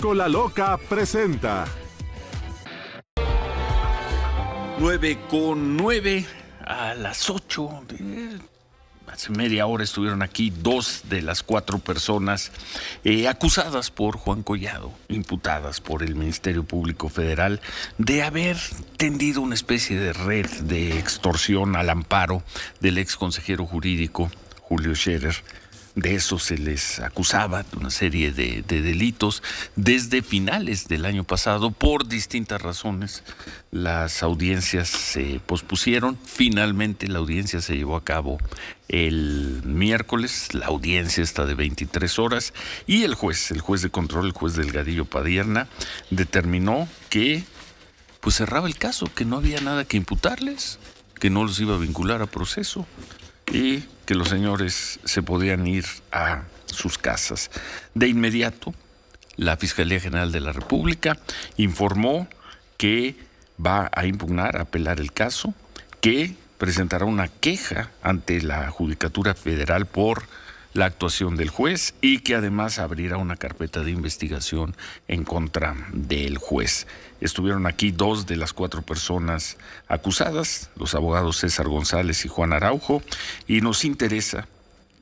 Escola Loca presenta 9:09 a las 8. Hace media hora estuvieron aquí 2 de las 4 personas acusadas por Juan Collado, imputadas por el Ministerio Público Federal de haber tendido una especie de red de extorsión al amparo del ex consejero jurídico Julio Scherer. De eso se les acusaba, de una serie de delitos desde finales del año pasado. Por distintas razones las audiencias se pospusieron. Finalmente la audiencia se llevó a cabo el miércoles. La audiencia está de 23 horas y el juez de control, el juez Delgadillo Padierna, determinó que pues cerraba el caso, que no había nada que imputarles, que no los iba a vincular a proceso y que los señores se podían ir a sus casas. De inmediato, la Fiscalía General de la República informó que va a impugnar, a apelar el caso, que presentará una queja ante la Judicatura Federal por la actuación del juez y que además abrirá una carpeta de investigación en contra del juez. Estuvieron aquí 2 de las 4 personas acusadas, los abogados César González y Juan Araujo, y nos interesa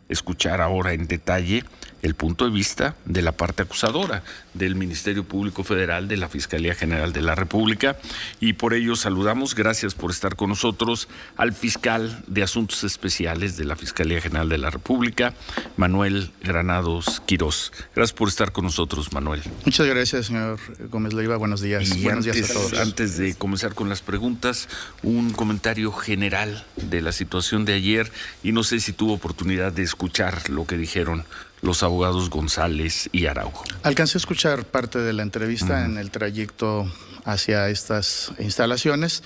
escuchar ahora en detalle el punto de vista de la parte acusadora del Ministerio Público Federal, de la Fiscalía General de la República, y por ello saludamos, gracias por estar con nosotros, al fiscal de Asuntos Especiales de la Fiscalía General de la República, Manuel Granados Quirós. Gracias por estar con nosotros, Manuel. Muchas gracias, señor Gómez Leiva. Buenos días. Y buenos días a todos. Antes de comenzar con las preguntas, un comentario general de la situación de ayer, y no sé si tuvo oportunidad de escuchar lo que dijeron los abogados González y Araujo. Alcancé a escuchar parte de la entrevista en el trayecto hacia estas instalaciones.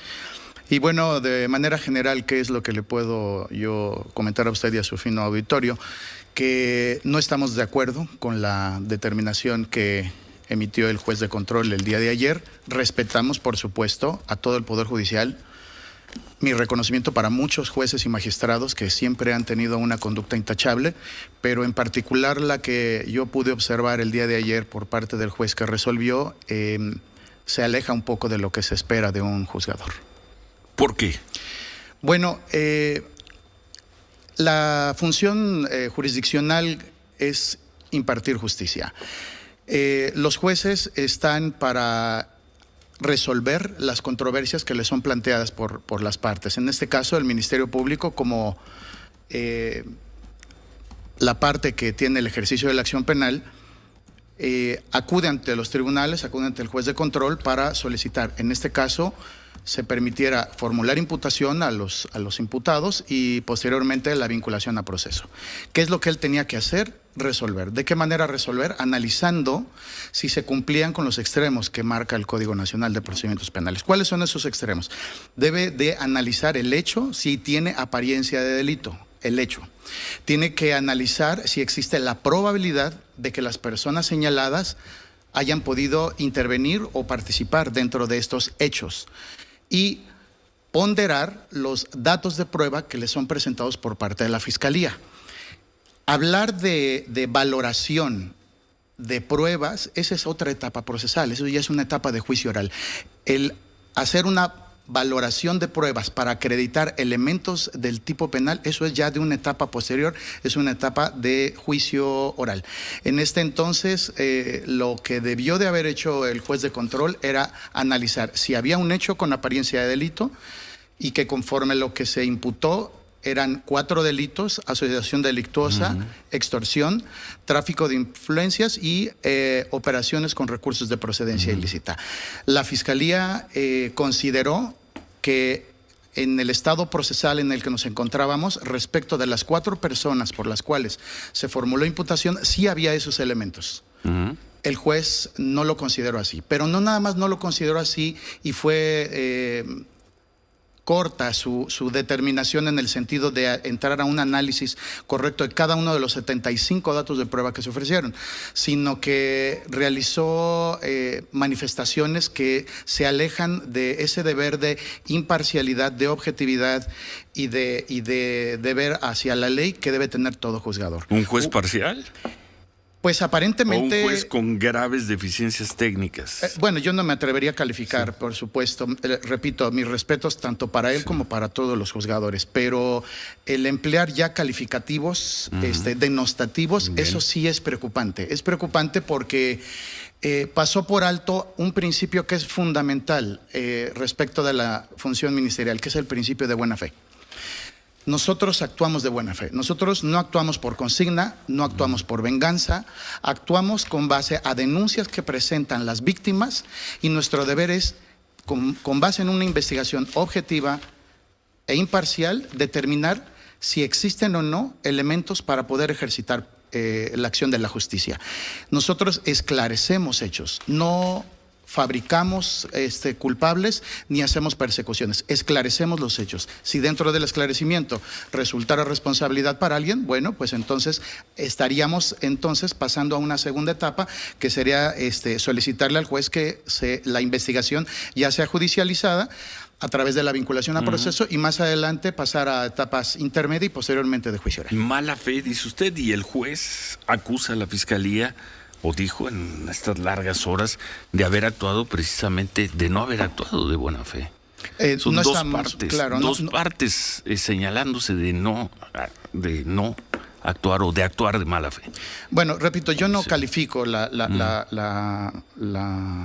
Y bueno, de manera general, ¿qué es lo que le puedo yo comentar a usted y a su fino auditorio? Que no estamos de acuerdo con la determinación que emitió el juez de control el día de ayer. Respetamos, por supuesto, a todo el Poder Judicial. Mi reconocimiento para muchos jueces y magistrados que siempre han tenido una conducta intachable, pero en particular la que yo pude observar el día de ayer por parte del juez que resolvió, se aleja un poco de lo que se espera de un juzgador. ¿Por qué? Bueno, la función jurisdiccional es impartir justicia. Los jueces están para resolver las controversias que le son planteadas por las partes. En este caso, el Ministerio Público, como la parte que tiene el ejercicio de la acción penal, acude ante los tribunales, acude ante el juez de control para solicitar, en este caso, se permitiera formular imputación a los imputados y posteriormente la vinculación a proceso. ¿Qué es lo que él tenía que hacer? Resolver. ¿De qué manera resolver? Analizando si se cumplían con los extremos que marca el Código Nacional de Procedimientos Penales. ¿Cuáles son esos extremos? Debe de analizar el hecho si tiene apariencia de delito, el hecho. Tiene que analizar si existe la probabilidad de que las personas señaladas hayan podido intervenir o participar dentro de estos hechos. Y ponderar los datos de prueba que le son presentados por parte de la Fiscalía. Hablar de valoración de pruebas, esa es otra etapa procesal, eso ya es una etapa de juicio oral. El hacer una valoración de pruebas para acreditar elementos del tipo penal, eso es ya de una etapa posterior, es una etapa de juicio oral. En este entonces, lo que debió de haber hecho el juez de control era analizar si había un hecho con apariencia de delito y que conforme lo que se imputó eran 4 delitos: asociación delictuosa, extorsión, tráfico de influencias y operaciones con recursos de procedencia ilícita. La Fiscalía consideró que en el estado procesal en el que nos encontrábamos, respecto de las 4 personas por las cuales se formuló imputación, sí había esos elementos. El juez no lo consideró así, pero no nada más no lo consideró así y fue corta su determinación en el sentido de entrar a un análisis correcto de cada uno de los 75 datos de prueba que se ofrecieron, sino que realizó manifestaciones que se alejan de ese deber de imparcialidad, de objetividad y de deber hacia la ley que debe tener todo juzgador. ¿Un juez parcial? Pues O aparentemente... un juez con graves deficiencias técnicas. Bueno, yo no me atrevería a calificar, por supuesto. Repito, mis respetos tanto para él como para todos los juzgadores, pero el emplear ya calificativos denostativos, eso sí es preocupante. Es preocupante porque pasó por alto un principio que es fundamental respecto de la función ministerial, que es el principio de buena fe. Nosotros actuamos de buena fe. Nosotros no actuamos por consigna, no actuamos por venganza, actuamos con base a denuncias que presentan las víctimas y nuestro deber es, con base en una investigación objetiva e imparcial, determinar si existen o no elementos para poder ejercitar la acción de la justicia. Nosotros esclarecemos hechos, no fabricamos culpables ni hacemos persecuciones, esclarecemos los hechos. Si dentro del esclarecimiento resultara responsabilidad para alguien, bueno, pues entonces estaríamos pasando a una segunda etapa, que sería solicitarle al juez que la investigación ya sea judicializada a través de la vinculación a proceso y más adelante pasar a etapas intermedias y posteriormente de juicio oral. Mala fe, dice usted, y el juez acusa a la fiscalía, o dijo en estas largas horas, de haber actuado precisamente, de no haber actuado de buena fe. Son no dos estamos, partes, claro, dos partes señalándose de no actuar o de actuar de mala fe. Bueno, repito, yo no califico el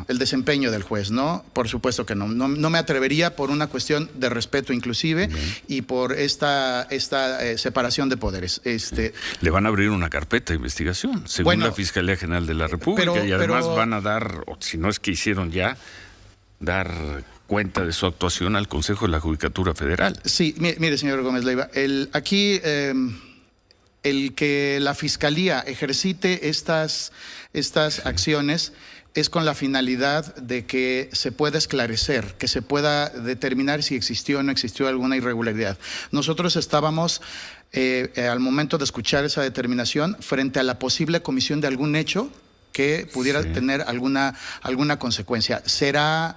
desempeño del juez, ¿no? Por supuesto que no me atrevería por una cuestión de respeto inclusive y por esta separación de poderes. Le van a abrir una carpeta de investigación, según la Fiscalía General de la República, y además van a dar, o si no es que hicieron ya, dar cuenta de su actuación al Consejo de la Judicatura Federal. Sí, mire, señor Gómez Leiva, aquí... el que la Fiscalía ejercite estas acciones es con la finalidad de que se pueda esclarecer, que se pueda determinar si existió o no existió alguna irregularidad. Nosotros estábamos, al momento de escuchar esa determinación, frente a la posible comisión de algún hecho que pudiera tener alguna consecuencia. Será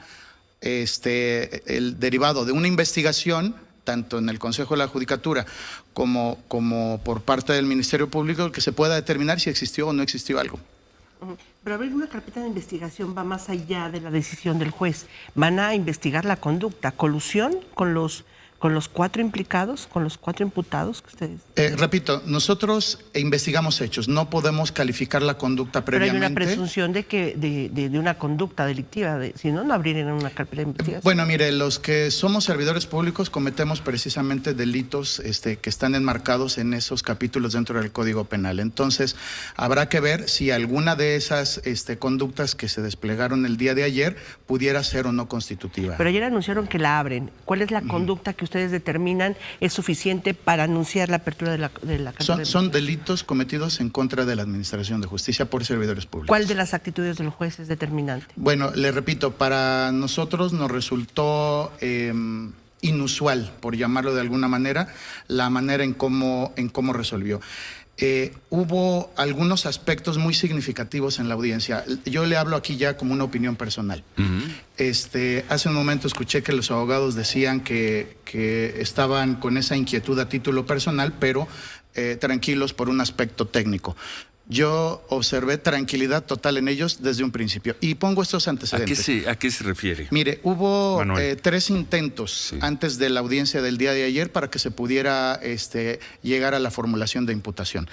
el derivado de una investigación, tanto en el Consejo de la Judicatura como por parte del Ministerio Público, que se pueda determinar si existió o no existió algo. Pero abrir una carpeta de investigación va más allá de la decisión del juez. Van a investigar la conducta, colusión con los 4 implicados, con los 4 imputados que ustedes... Repito, nosotros investigamos hechos, no podemos calificar la conducta previamente. Pero hay una presunción de una conducta delictiva, si no abrirían una carpeta de investigación. Bueno, mire, los que somos servidores públicos cometemos precisamente delitos que están enmarcados en esos capítulos dentro del Código Penal. Entonces, habrá que ver si alguna de esas conductas que se desplegaron el día de ayer pudiera ser o no constitutiva. Pero ayer anunciaron que la abren. ¿Cuál es la conducta que ustedes determinan es suficiente para anunciar la apertura de la carpeta? Son delitos cometidos en contra de la Administración de Justicia por servidores públicos. ¿Cuál de las actitudes del juez es determinante? Bueno, le repito, para nosotros nos resultó inusual, por llamarlo de alguna manera, la manera en cómo resolvió. Hubo algunos aspectos muy significativos en la audiencia. Yo le hablo aquí ya como una opinión personal. Hace un momento escuché que los abogados decían que estaban con esa inquietud a título personal, pero tranquilos por un aspecto técnico. Yo observé tranquilidad total en ellos desde un principio. Y pongo estos antecedentes. ¿A qué se refiere? Mire, hubo 3 intentos antes de la audiencia del día de ayer para que se pudiera llegar a la formulación de imputación.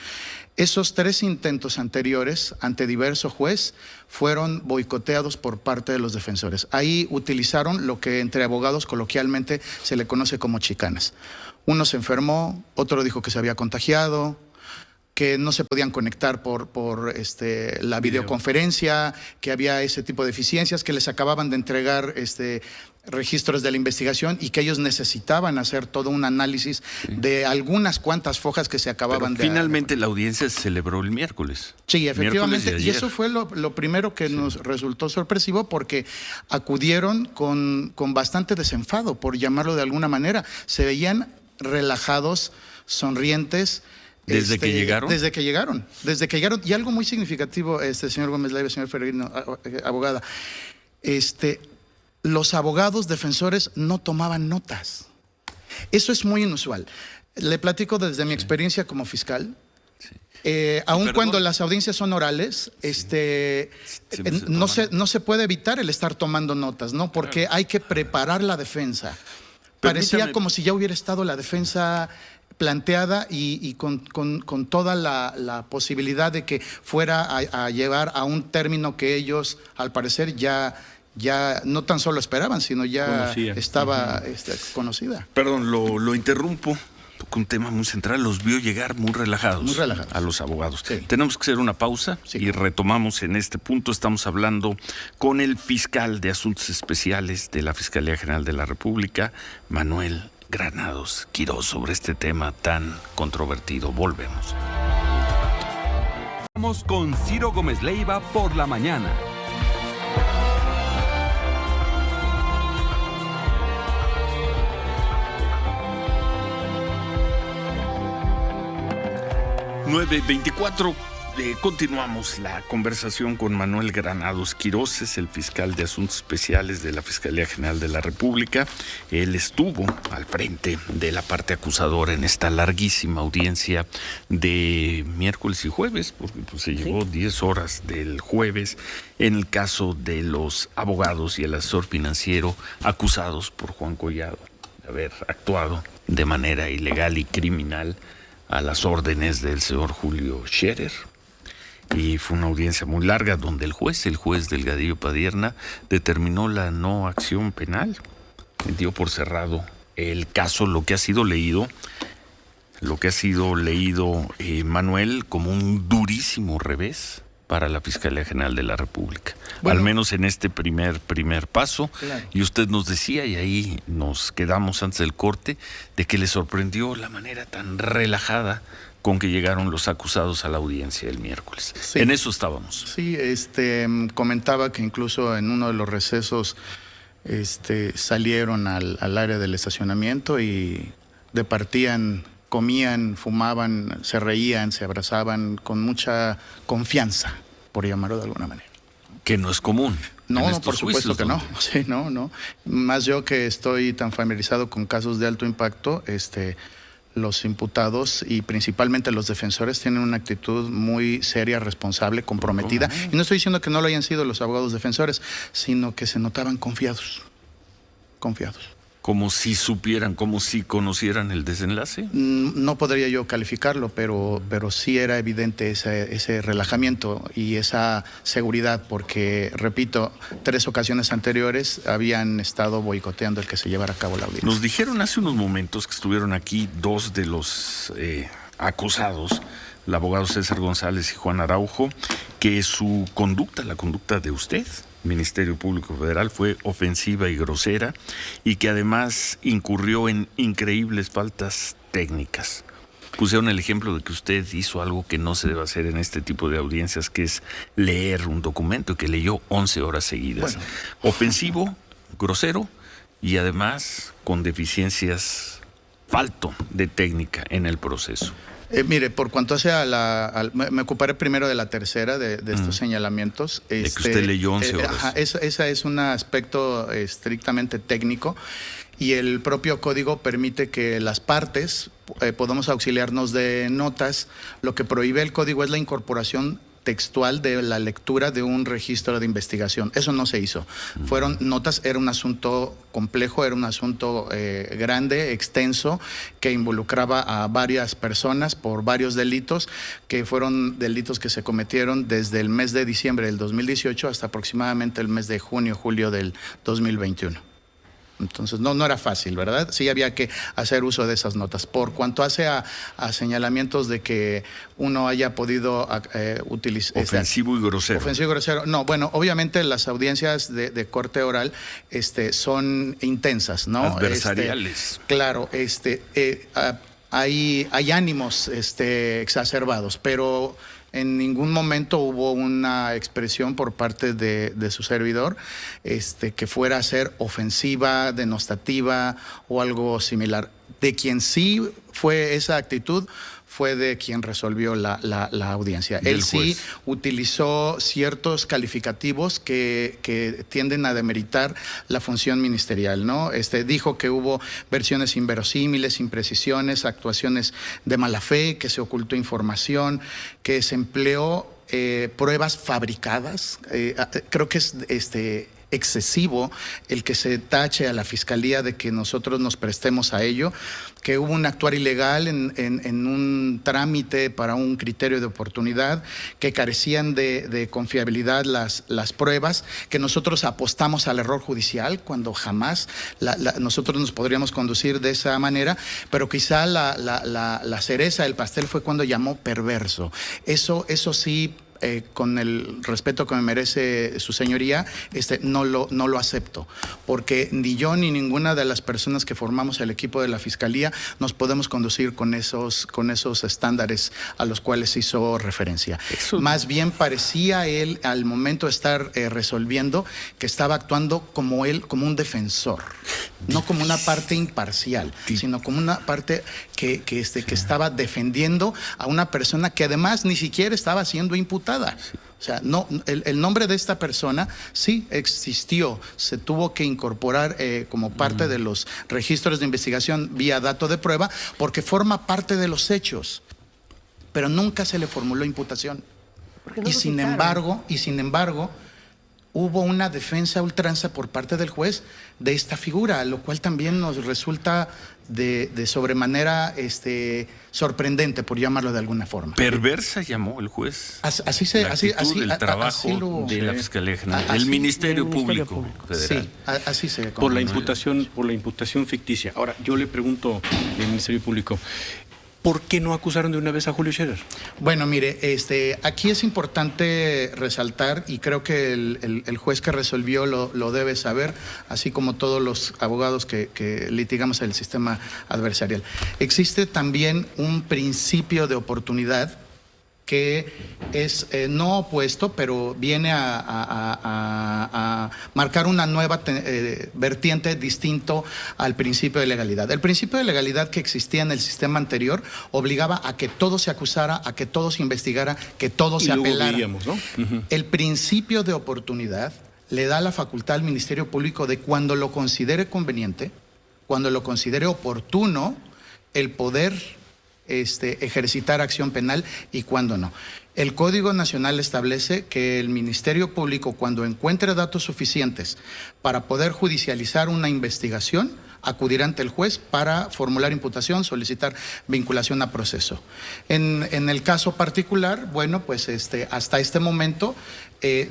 Esos 3 intentos anteriores ante diverso juez fueron boicoteados por parte de los defensores. Ahí utilizaron lo que entre abogados coloquialmente se le conoce como chicanas. Uno se enfermó, otro dijo que se había contagiado, que no se podían conectar por la videoconferencia, que había ese tipo de deficiencias, que les acababan de entregar registros de la investigación y que ellos necesitaban hacer todo un análisis de algunas cuantas fojas que se acababan de... Finalmente la audiencia se celebró el miércoles. Sí, efectivamente, y eso fue lo primero que nos resultó sorpresivo, porque acudieron con bastante desenfado, por llamarlo de alguna manera. Se veían relajados, sonrientes. ¿Desde que llegaron? Desde que llegaron. Y algo muy significativo, señor Gómez Leiva, señor Ferregrino, abogada, los abogados defensores no tomaban notas. Eso es muy inusual. Le platico desde mi experiencia como fiscal. Aun Perdón. cuando las audiencias son orales, no se puede evitar el estar tomando notas, ¿no? Porque hay que preparar la defensa. Parecía Permítame. como si ya hubiera estado la defensa planteada y con toda la posibilidad de que fuera a llevar a un término que ellos, al parecer, ya no tan solo esperaban, sino ya Conocían. estaba conocida. Perdón, lo interrumpo con un tema muy central. Los vio llegar muy relajados, Muy relajados. a los abogados. Sí. Tenemos que hacer una pausa Sí, y claro. retomamos en este punto. Estamos hablando con el fiscal de Asuntos Especiales de la Fiscalía General de la República, Manuel Granados Quirós, sobre este tema tan controvertido. Volvemos. Vamos con Ciro Gómez Leiva por la mañana. (9:24). Continuamos la conversación con Manuel Granados Quirós, es el fiscal de Asuntos Especiales de la Fiscalía General de la República. Él estuvo al frente de la parte acusadora en esta larguísima audiencia de miércoles y jueves, porque pues, se llevó 10 horas del jueves en el caso de los abogados y el asesor financiero acusados por Juan Collado de haber actuado de manera ilegal y criminal a las órdenes del señor Julio Scherer. Y fue una audiencia muy larga donde el juez Delgadillo Padierna, determinó la no acción penal. Dio por cerrado el caso, lo que ha sido leído, Manuel, como un durísimo revés para la Fiscalía General de la República. Bueno, al menos en este primer paso. Claro. Y usted nos decía, y ahí nos quedamos antes del corte, de que le sorprendió la manera tan relajada con que llegaron los acusados a la audiencia el miércoles. Sí. En eso estábamos. Sí, comentaba que incluso en uno de los recesos salieron al área del estacionamiento y departían, comían, fumaban, se reían, se abrazaban con mucha confianza, por llamarlo de alguna manera. Que no es común. No, en no, estos por supuesto juicios que no. donde- Sí, no. Más yo que estoy tan familiarizado con casos de alto impacto, los imputados y principalmente los defensores tienen una actitud muy seria, responsable, comprometida. Y no estoy diciendo que no lo hayan sido los abogados defensores, sino que se notaban confiados. Como si supieran, como si conocieran el desenlace. No podría yo calificarlo, pero sí era evidente ese relajamiento y esa seguridad, porque, repito, 3 ocasiones anteriores habían estado boicoteando el que se llevara a cabo la audiencia. Nos dijeron hace unos momentos que estuvieron aquí 2 de los acusados, el abogado César González y Juan Araujo, que su conducta, la conducta de usted, Ministerio Público Federal, fue ofensiva y grosera, y que además incurrió en increíbles faltas técnicas. Pusieron el ejemplo de que usted hizo algo que no se debe hacer en este tipo de audiencias, que es leer un documento que leyó 11 horas seguidas. Bueno. Ofensivo, grosero y además con deficiencias, falto de técnica en el proceso. Mire, por cuanto hace me ocuparé primero de la tercera de estos señalamientos. que usted leyó 11 horas. Esa es un aspecto estrictamente técnico, y el propio código permite que las partes podamos auxiliarnos de notas. Lo que prohíbe el código es la incorporación textual de la lectura de un registro de investigación. Eso no se hizo. Fueron notas, era un asunto complejo, era un asunto grande, extenso, que involucraba a varias personas por varios delitos, que fueron delitos que se cometieron desde el mes de diciembre del 2018 hasta aproximadamente el mes de junio, julio del 2021. Entonces, no era fácil, ¿verdad? Sí había que hacer uso de esas notas. Por cuanto hace a señalamientos de que uno haya podido utilizar... Ofensivo y grosero. Ofensivo y grosero. No, bueno, obviamente las audiencias de corte oral son intensas, ¿no? Adversariales. Claro, hay ánimos exacerbados, pero en ningún momento hubo una expresión por parte de su servidor que fuera a ser ofensiva, denostativa o algo similar. De quien sí fue esa actitud fue de quien resolvió la audiencia. Del Él sí juez. utilizó ciertos calificativos que tienden a demeritar la función ministerial, ¿no? Dijo que hubo versiones inverosímiles, imprecisiones, actuaciones de mala fe, que se ocultó información, que se empleó pruebas fabricadas. Creo que es excesivo el que se tache a la Fiscalía de que nosotros nos prestemos a ello, que hubo un actuar ilegal en un trámite para un criterio de oportunidad, que carecían de confiabilidad las pruebas, que nosotros apostamos al error judicial cuando jamás nosotros nos podríamos conducir de esa manera, pero quizá la cereza del pastel fue cuando llamó perverso. Eso sí, con el respeto que me merece su señoría, no lo acepto, porque ni yo ni ninguna de las personas que formamos el equipo de la Fiscalía nos podemos conducir con esos estándares a los cuales hizo referencia. Más bien parecía él, al momento de estar resolviendo, que estaba actuando como un defensor, no como una parte imparcial, sino como una parte que estaba defendiendo a una persona que además ni siquiera estaba siendo imputada. O sea, no, el nombre de esta persona sí existió, se tuvo que incorporar como parte de los registros de investigación vía dato de prueba, porque forma parte de los hechos, pero nunca se le formuló imputación. Y sin embargo, hubo una defensa a ultranza por parte del juez de esta figura, lo cual también nos resulta de sobremanera sorprendente, por llamarlo de alguna forma. Perversa llamó el juez. Así del trabajo de la Fiscalía General, del Ministerio Público Federal. Sí, así se por la imputación ficticia. Ahora, yo le pregunto al Ministerio Público, ¿por qué no acusaron de una vez a Julio Scherer? Bueno, mire, aquí es importante resaltar, y creo que el juez que resolvió lo debe saber, así como todos los abogados que litigamos el sistema adversarial. Existe también un principio de oportunidad que es no opuesto, pero viene a marcar una nueva vertiente distinto al principio de legalidad. El principio de legalidad que existía en el sistema anterior obligaba a que todo se acusara, a que todo se investigara, que todo se apelara. Veíamos, ¿no? El principio de oportunidad le da la facultad al Ministerio Público de, cuando lo considere conveniente, cuando lo considere oportuno, el poder ejercitar acción penal y cuando no. El Código Nacional establece que el Ministerio Público, cuando encuentre datos suficientes para poder judicializar una investigación, acudirá ante el juez para formular imputación, solicitar vinculación a proceso. En el caso particular, bueno, pues hasta este momento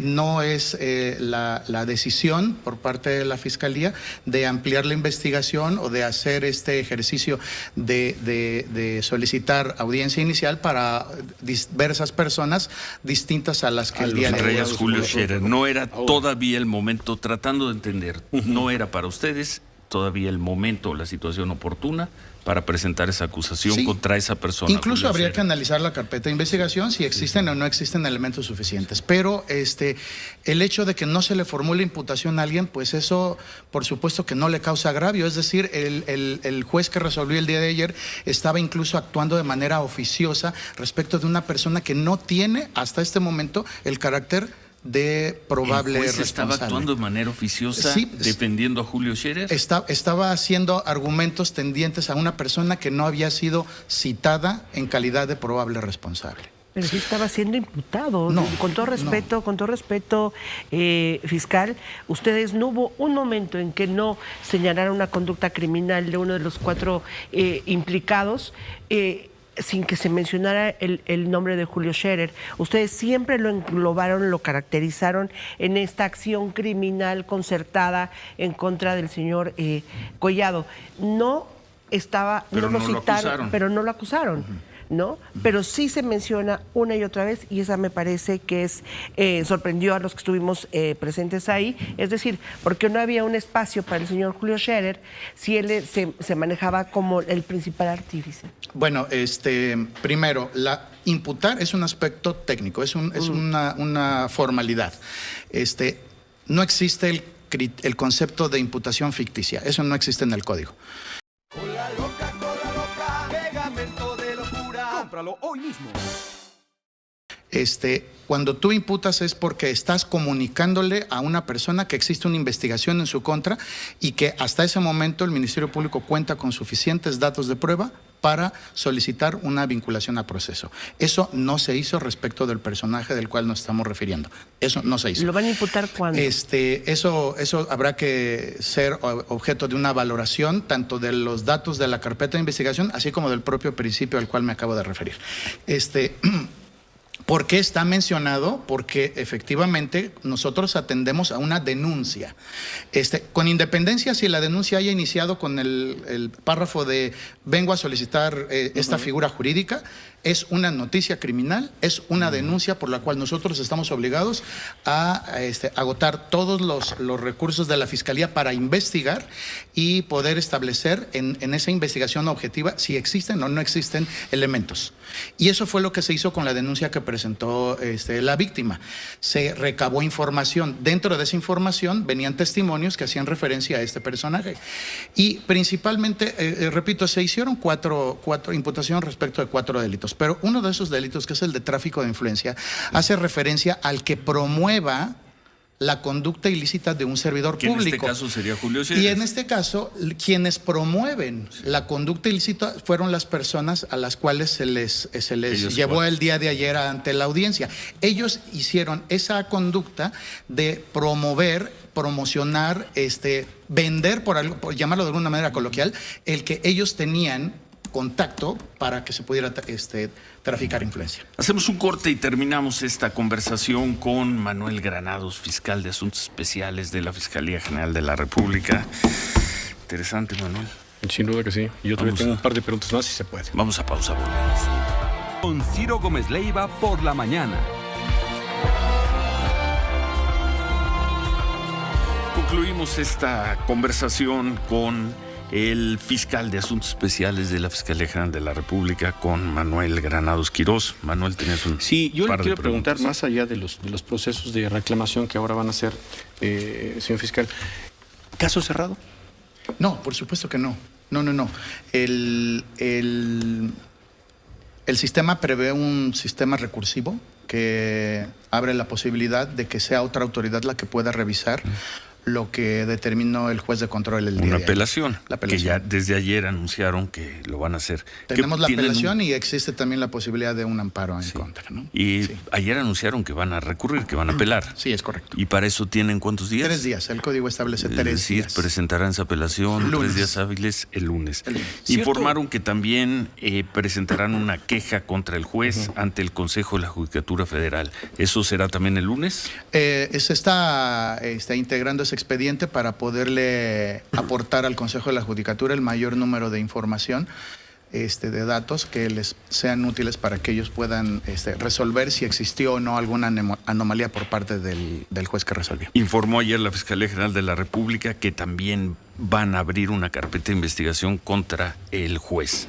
no es la decisión por parte de la Fiscalía de ampliar la investigación o de hacer este ejercicio de solicitar audiencia inicial para diversas personas distintas a las que el día de hoy. Julio Scherer, no era todavía el momento, tratando de entender, no era para ustedes todavía el momento o la situación oportuna para presentar esa acusación contra esa persona. Incluso habría que analizar la carpeta de investigación si existen o no existen elementos suficientes. Pero el hecho de que no se le formule imputación a alguien, pues eso por supuesto que no le causa agravio. Es decir, el juez que resolvió el día de ayer estaba incluso actuando de manera oficiosa respecto de una persona que no tiene hasta este momento el carácter de probable responsable. ¿Estaba actuando de manera oficiosa, sí, defendiendo a Julio Scherer? Estaba haciendo argumentos tendientes a una persona que no había sido citada en calidad de probable responsable. Pero sí estaba siendo imputado. No, con todo respeto, fiscal, ustedes no hubo un momento en que no señalaran una conducta criminal de uno de los 4 implicados, sin que se mencionara el nombre de Julio Scherer. Ustedes siempre lo englobaron, lo caracterizaron en esta acción criminal concertada en contra del señor Collado. No estaba, pero no no lo citaron, acusaron. pero no lo acusaron. ¿No? Pero sí se menciona una y otra vez, y esa me parece que sorprendió a los que estuvimos presentes ahí, es decir, porque no había un espacio para el señor Julio Scherer si él se manejaba como el principal artífice. Bueno, primero, imputar es un aspecto técnico, es una formalidad. No existe el concepto de imputación ficticia, eso no existe en el código. Compruébalo hoy mismo. Cuando tú imputas es porque estás comunicándole a una persona que existe una investigación en su contra y que hasta ese momento el Ministerio Público cuenta con suficientes datos de prueba para solicitar una vinculación a proceso. Eso no se hizo respecto del personaje del cual nos estamos refiriendo. Eso no se hizo. ¿Lo van a imputar cuándo? Eso habrá que ser objeto de una valoración tanto de los datos de la carpeta de investigación así como del propio principio al cual me acabo de referir. ¿Por qué está mencionado? Porque efectivamente nosotros atendemos a una denuncia. Con independencia si la denuncia haya iniciado con el párrafo de vengo a solicitar esta figura jurídica, es una noticia criminal, es una denuncia por la cual nosotros estamos obligados a agotar todos los recursos de la Fiscalía para investigar y poder establecer en esa investigación objetiva si existen o no existen elementos. Y eso fue lo que se hizo con la denuncia que presentó la víctima. Se recabó información. Dentro de esa información venían testimonios que hacían referencia a este personaje. Y principalmente, repito, se hicieron cuatro imputaciones respecto de 4 delitos. Pero uno de esos delitos, que es el de tráfico de influencia, hace referencia al que promueva la conducta ilícita de un servidor que público. En este caso sería Julio Scherer. Y en este caso, quienes promueven la conducta ilícita fueron las personas a las cuales se les llevó el día de ayer ante la audiencia. Ellos hicieron esa conducta de promocionar, vender, por llamarlo de alguna manera coloquial, el que ellos tenían contacto para que se pudiera traficar influencia. Hacemos un corte y terminamos esta conversación con Manuel Granados, fiscal de Asuntos Especiales de la Fiscalía General de la República. Interesante, Manuel. Sin duda que sí. Yo todavía tengo un par de preguntas más si se puede. Vamos a pausa, volvemos. Con Ciro Gómez Leiva por la mañana. Concluimos esta conversación con el fiscal de Asuntos Especiales de la Fiscalía General de la República, con Manuel Granados Quirós. Manuel, tenías un Sí, yo le quiero preguntar, preguntas. más allá de los procesos de reclamación que ahora van a hacer, señor fiscal, ¿caso cerrado? No, por supuesto que no. No. El sistema prevé un sistema recursivo que abre la posibilidad de que sea otra autoridad la que pueda revisar lo que determinó el juez de control el día Una de apelación, La apelación. que ya desde ayer anunciaron que lo van a hacer. Tenemos la ¿Tienen apelación y existe también la posibilidad de un amparo en contra, ¿no? Y Sí. ayer anunciaron que van a recurrir, que van a apelar. Sí, es correcto. ¿Y para eso tienen cuántos días? 3 días. El código establece Es 3 decir, días. presentarán esa apelación Lunes. 3 días hábiles el lunes. El lunes. Informaron que también presentarán una queja contra el juez ante el Consejo de la Judicatura Federal. ¿Eso será también el lunes? Se está integrando ese expediente para poderle aportar al Consejo de la Judicatura el mayor número de información, de datos que les sean útiles para que ellos puedan resolver si existió o no alguna anomalía por parte del juez que resolvió. Informó ayer la Fiscalía General de la República que también van a abrir una carpeta de investigación contra el juez.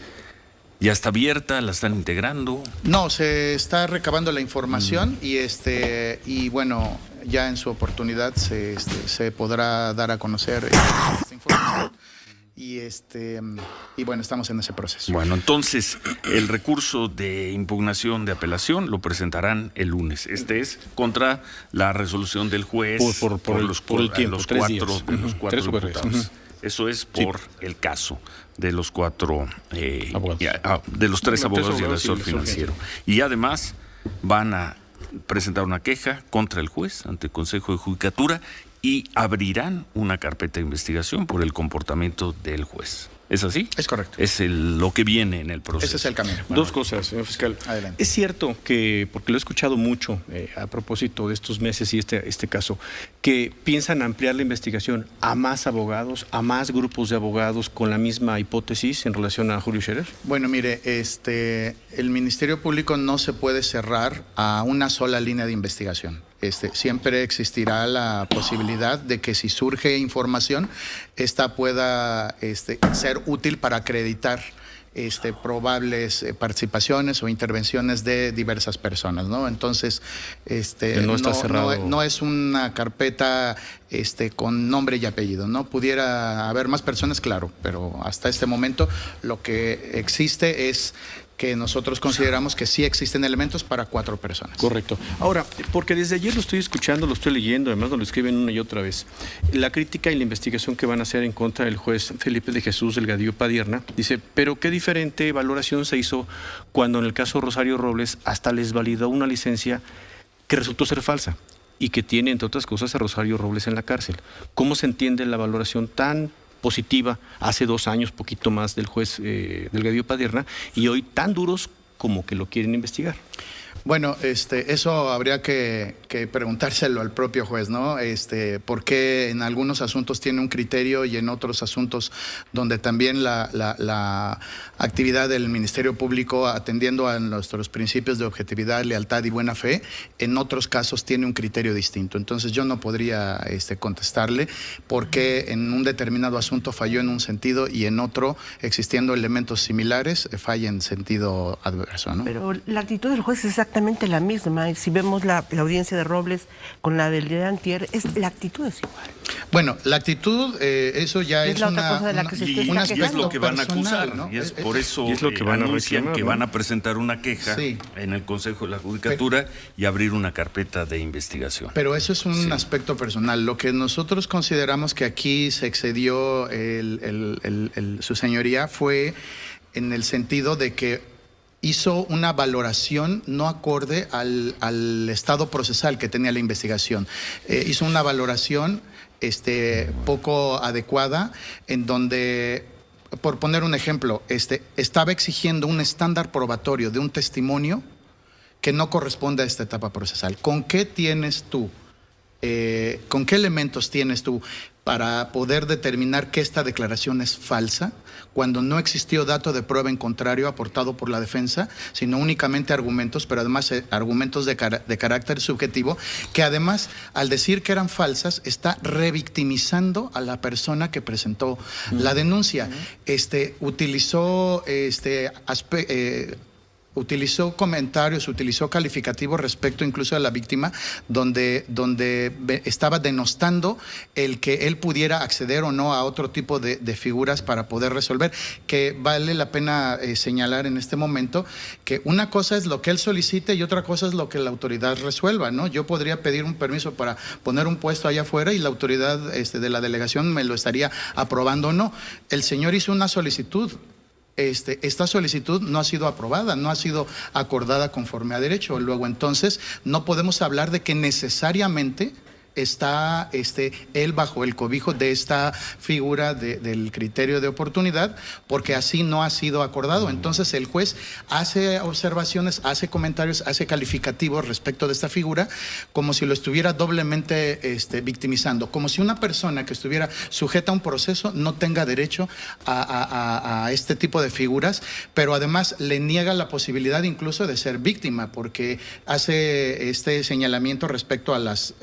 ¿Ya está abierta? ¿La están integrando? No, se está recabando la información y bueno, ya en su oportunidad se podrá dar a conocer esta información y bueno, estamos en ese proceso. Bueno, entonces el recurso de impugnación de apelación lo presentarán el lunes. Este es contra la resolución del juez Por el tiempo, los 3 cuatro, días. de los 4 3 o 4 días. imputados. Eso es por el caso de los 4 Abogados. de los 3 Bueno, abogados y el abogados y asesor el asesor financiero. Y además van a presentar una queja contra el juez ante el Consejo de Judicatura y abrirán una carpeta de investigación por el comportamiento del juez. ¿Es así? Es correcto. Es lo que viene en el proceso. Ese es el camino. Dos cosas, señor fiscal. Adelante. Es cierto que, porque lo he escuchado mucho a propósito de estos meses y este caso, que piensan ampliar la investigación a más abogados, a más grupos de abogados con la misma hipótesis en relación a Julio Scherer. Bueno, mire, el Ministerio Público no se puede cerrar a una sola línea de investigación. Siempre existirá la posibilidad de que si surge información, esta pueda ser útil para acreditar probables participaciones o intervenciones de diversas personas, ¿no? Entonces, no está cerrado. No es una carpeta con nombre y apellido, ¿no? Pudiera haber más personas, claro, pero hasta este momento lo que existe es que nosotros consideramos que sí existen elementos para 4 personas. Correcto. Ahora, porque desde ayer lo estoy escuchando, lo estoy leyendo, además nos lo escriben una y otra vez. La crítica y la investigación que van a hacer en contra del juez Felipe de Jesús Delgadillo Padierna, dice, pero qué diferente valoración se hizo cuando en el caso Rosario Robles hasta les validó una licencia que resultó ser falsa y que tiene, entre otras cosas, a Rosario Robles en la cárcel. ¿Cómo se entiende la valoración tan positiva hace 2 años, poquito más, del juez Delgadillo Padierna, y hoy tan duros como que lo quieren investigar? Bueno, eso habría que preguntárselo al propio juez, ¿no? ¿Por qué en algunos asuntos tiene un criterio y en otros asuntos donde también la actividad del Ministerio Público, atendiendo a nuestros principios de objetividad, lealtad y buena fe, en otros casos tiene un criterio distinto? Entonces yo no podría contestarle por qué en un determinado asunto falló en un sentido y en otro, existiendo elementos similares, falla en sentido adverso, ¿no? Pero la actitud del juez es exactamente la misma. Y si vemos la audiencia de Robles con la del día de antier, la actitud es igual. Bueno, la actitud, eso ya es la otra cosa de la que se está un y es lo que van a personal, acusar, ¿no? y es por eso es lo que van a anuncian reclamar, que ¿no? van a presentar una queja en el Consejo de la Judicatura y abrir una carpeta de investigación. Pero eso es un aspecto personal. Lo que nosotros consideramos que aquí se excedió su señoría fue en el sentido de que hizo una valoración no acorde al estado procesal que tenía la investigación. Hizo una valoración poco adecuada, en donde, por poner un ejemplo, estaba exigiendo un estándar probatorio de un testimonio que no corresponde a esta etapa procesal. ¿Con qué tienes tú? ¿Con qué elementos tienes tú para poder determinar que esta declaración es falsa cuando no existió dato de prueba en contrario aportado por la defensa, sino únicamente argumentos, pero además argumentos de carácter subjetivo, que además, al decir que eran falsas, está revictimizando a la persona que presentó la denuncia? Utilizó comentarios, utilizó calificativos respecto incluso a la víctima, donde estaba denostando el que él pudiera acceder o no a otro tipo de figuras para poder resolver, que vale la pena señalar en este momento que una cosa es lo que él solicite y otra cosa es lo que la autoridad resuelva, ¿no? Yo podría pedir un permiso para poner un puesto allá afuera y la autoridad de la delegación me lo estaría aprobando o no. El señor hizo una solicitud. Esta solicitud no ha sido aprobada, no ha sido acordada conforme a derecho. Luego, entonces, no podemos hablar de que necesariamente está él bajo el cobijo de esta figura del criterio de oportunidad, porque así no ha sido acordado. Entonces el juez hace observaciones, hace comentarios, hace calificativos respecto de esta figura, como si lo estuviera doblemente victimizando, como si una persona que estuviera sujeta a un proceso no tenga derecho a este tipo de figuras, pero además le niega la posibilidad incluso de ser víctima, porque hace este señalamiento respecto a las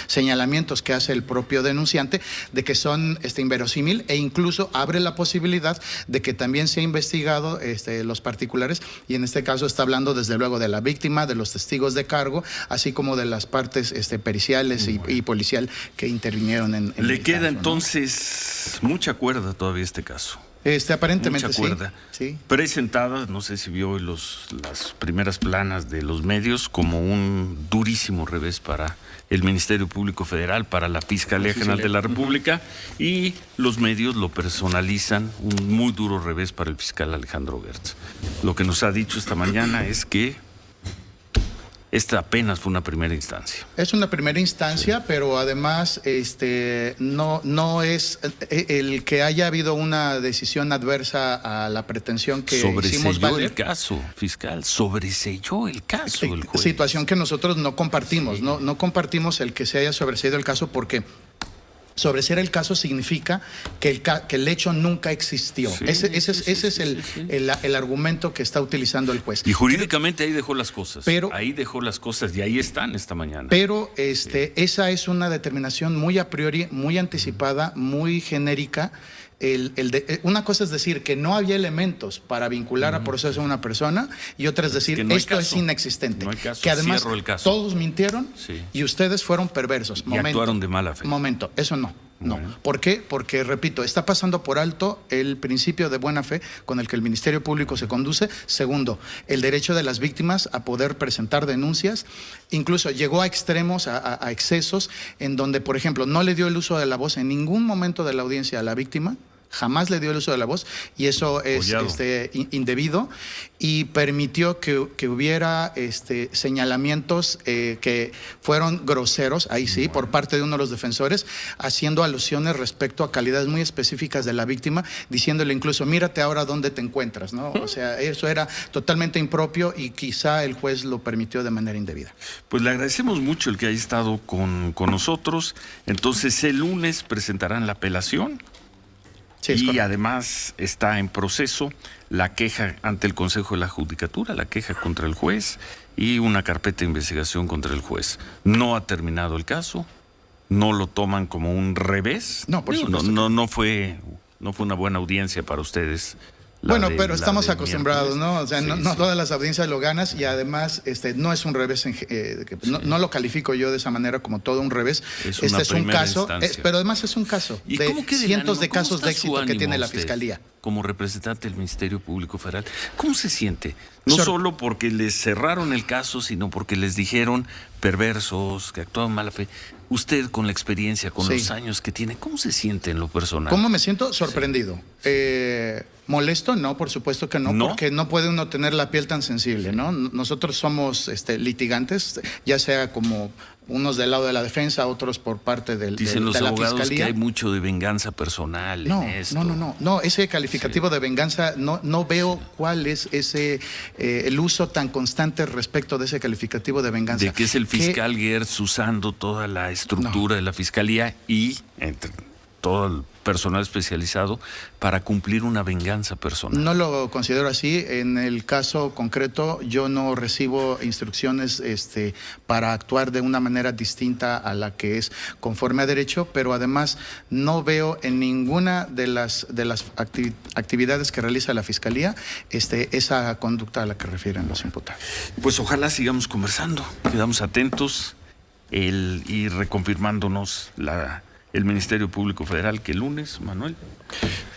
señalamientos que hace el propio denunciante de que son inverosímil, e incluso abre la posibilidad de que también sea investigado los particulares, y en este caso está hablando desde luego de la víctima, de los testigos de cargo, así como de las partes periciales y policial que intervinieron en Le el queda caso, ¿no? entonces mucha cuerda todavía este caso. Aparentemente mucha cuerda. Sí. Presentada, no sé si vio las primeras planas de los medios, como un durísimo revés para el Ministerio Público Federal, para la Fiscalía General de la República, y los medios lo personalizan, un muy duro revés para el fiscal Alejandro Gertz. Lo que nos ha dicho esta mañana es que esta apenas fue una primera instancia. Es una primera instancia, pero además no es el que haya habido una decisión adversa a la pretensión que hicimos Sobreselló valer. el caso, fiscal, sobreselló el caso el juez. Situación que nosotros no compartimos, sí. No compartimos el que se haya sobreseído el caso, porque sobreseer el caso significa que el hecho nunca existió. Sí, ese es el argumento que está utilizando el juez. Y jurídicamente ahí dejó las cosas. Pero, ahí dejó las cosas y ahí están esta mañana. Pero esa es una determinación muy a priori, muy anticipada, muy genérica. Una cosa es decir que no había elementos para vincular a proceso a una persona, y otra es decir, no esto es inexistente. No hay caso. Que además Cierro el caso. todos mintieron y ustedes fueron perversos. Y actuaron de mala fe. Momento, eso no. No. Bueno. ¿Por qué? Porque, repito, está pasando por alto el principio de buena fe con el que el Ministerio Público se conduce. Segundo, el derecho de las víctimas a poder presentar denuncias. Incluso llegó a extremos, a excesos, en donde, por ejemplo, no le dio el uso de la voz en ningún momento de la audiencia a la víctima. Jamás le dio el uso de la voz y eso es indebido, y permitió que hubiera señalamientos que fueron groseros, ahí sí, por parte de uno de los defensores, haciendo alusiones respecto a calidades muy específicas de la víctima, diciéndole incluso, mírate ahora dónde te encuentras, ¿no? O sea, eso era totalmente impropio y quizá el juez lo permitió de manera indebida. Pues le agradecemos mucho el que haya estado con nosotros. Entonces, el lunes presentarán la apelación. Sí, es y correcto. además está en proceso la queja ante el Consejo de la Judicatura, la queja contra el juez y una carpeta de investigación contra el juez. No ha terminado el caso, no lo toman como un revés. No, por supuesto. No fue una buena audiencia para ustedes. Bueno, pero estamos del acostumbrados, miércoles. ¿no? O sea, Sí, no sí. todas las audiencias lo ganas y además no es un revés, no lo califico yo de esa manera como todo un revés. Es Este una es un primera caso, instancia. pero además es un caso ¿Y de cómo queda el cientos ánimo? de ¿Cómo casos está de su éxito que ánimo tiene la usted Fiscalía. como representante del Ministerio Público Federal? ¿Cómo se siente? No Sor- solo porque les cerraron el caso, sino porque les dijeron perversos, que actuaban mala fe. Usted, con la experiencia, con Sí. los años que tiene, ¿cómo se siente en lo personal? ¿Cómo me siento? Sorprendido. ¿Molesto? No, por supuesto que no, ¿No? porque no puede uno tener la piel tan sensible, ¿no? Nosotros somos litigantes, ya sea como unos del lado de la defensa, otros por parte Dicen los de la abogados Fiscalía. que hay mucho de venganza personal No, en esto. no, ese calificativo de venganza, no veo cuál es el uso tan constante respecto de ese calificativo de venganza. De que es el fiscal Gertz usando toda la estructura de la Fiscalía y entre todo el personal especializado para cumplir una venganza personal. No lo considero así. En el caso concreto, yo no recibo instrucciones para actuar de una manera distinta a la que es conforme a derecho, pero además no veo en ninguna de las actividades que realiza la Fiscalía esa conducta a la que refieren los imputados. Pues ojalá sigamos conversando, quedamos atentos y reconfirmándonos el Ministerio Público Federal que el lunes, Manuel,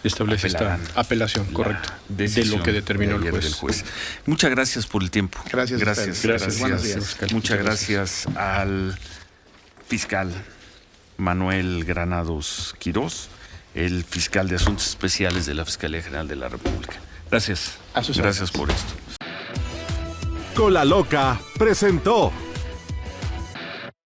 Establece esta apelarán apelación, la correcto, de decisión lo que determinó de el ayer juez. del Muchas gracias por el tiempo. Gracias a ustedes. Gracias. Buenos días. Muchas gracias al fiscal Manuel Granados Quirós, el fiscal de Asuntos Especiales de la Fiscalía General de la República. Gracias. A sus Gracias órdenes. por esto. Cola Loca presentó